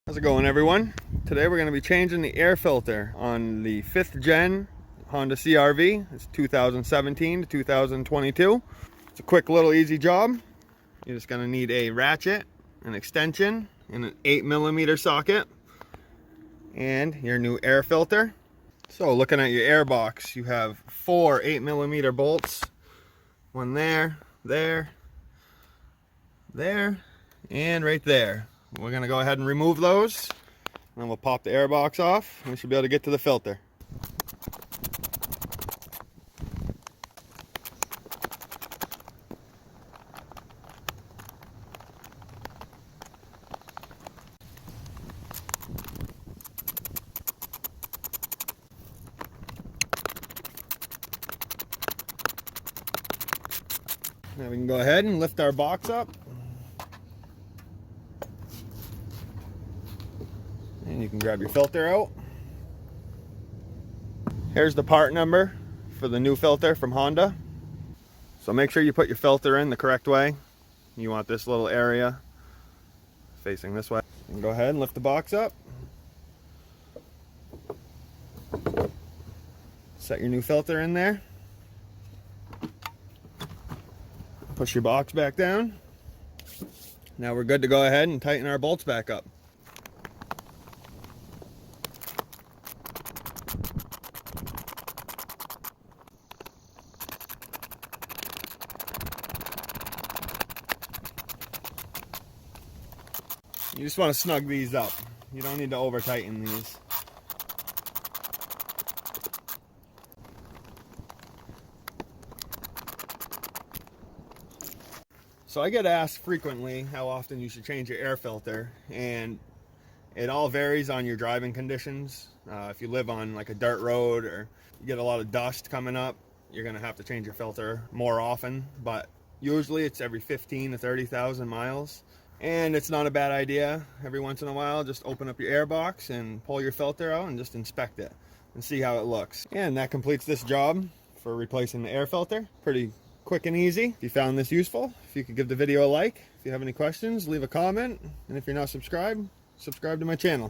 How's it going, everyone? Today we're going to be changing the air filter on the 5th gen Honda CRV. It's 2017 to 2022. It's a quick little easy job. You're just going to need a ratchet, an extension, and an 8mm socket, and your new air filter. So looking at your air box, you have 4 8mm bolts. One there, there, and right there. We're going to go ahead and remove those, and then we'll pop the air box off, and we should be able to get to the filter. Now we can go ahead and lift our box up. And you can grab your filter out. Here's the part number for the new filter from Honda. So make sure you put your filter in the correct way. You want this little area facing this way. You can go ahead and lift the box up. Set your new filter in there. Push your box back down. Now we're good to go ahead and tighten our bolts back up. You just want to snug these up. You don't need to over tighten these. So I get asked frequently how often you should change your air filter, and it all varies on your driving conditions. If you live on like a dirt road or you get a lot of dust coming up, you're gonna have to change your filter more often, but usually it's every 15 to 30,000 miles. And it's not a bad idea every once in a while, just open up your air box and pull your filter out and just inspect it and see how it looks. And that completes this job for replacing the air filter. Pretty quick and easy. If you found this useful, if you could give the video a like. If you have any questions, leave a comment. And if you're not subscribed, subscribe to my channel.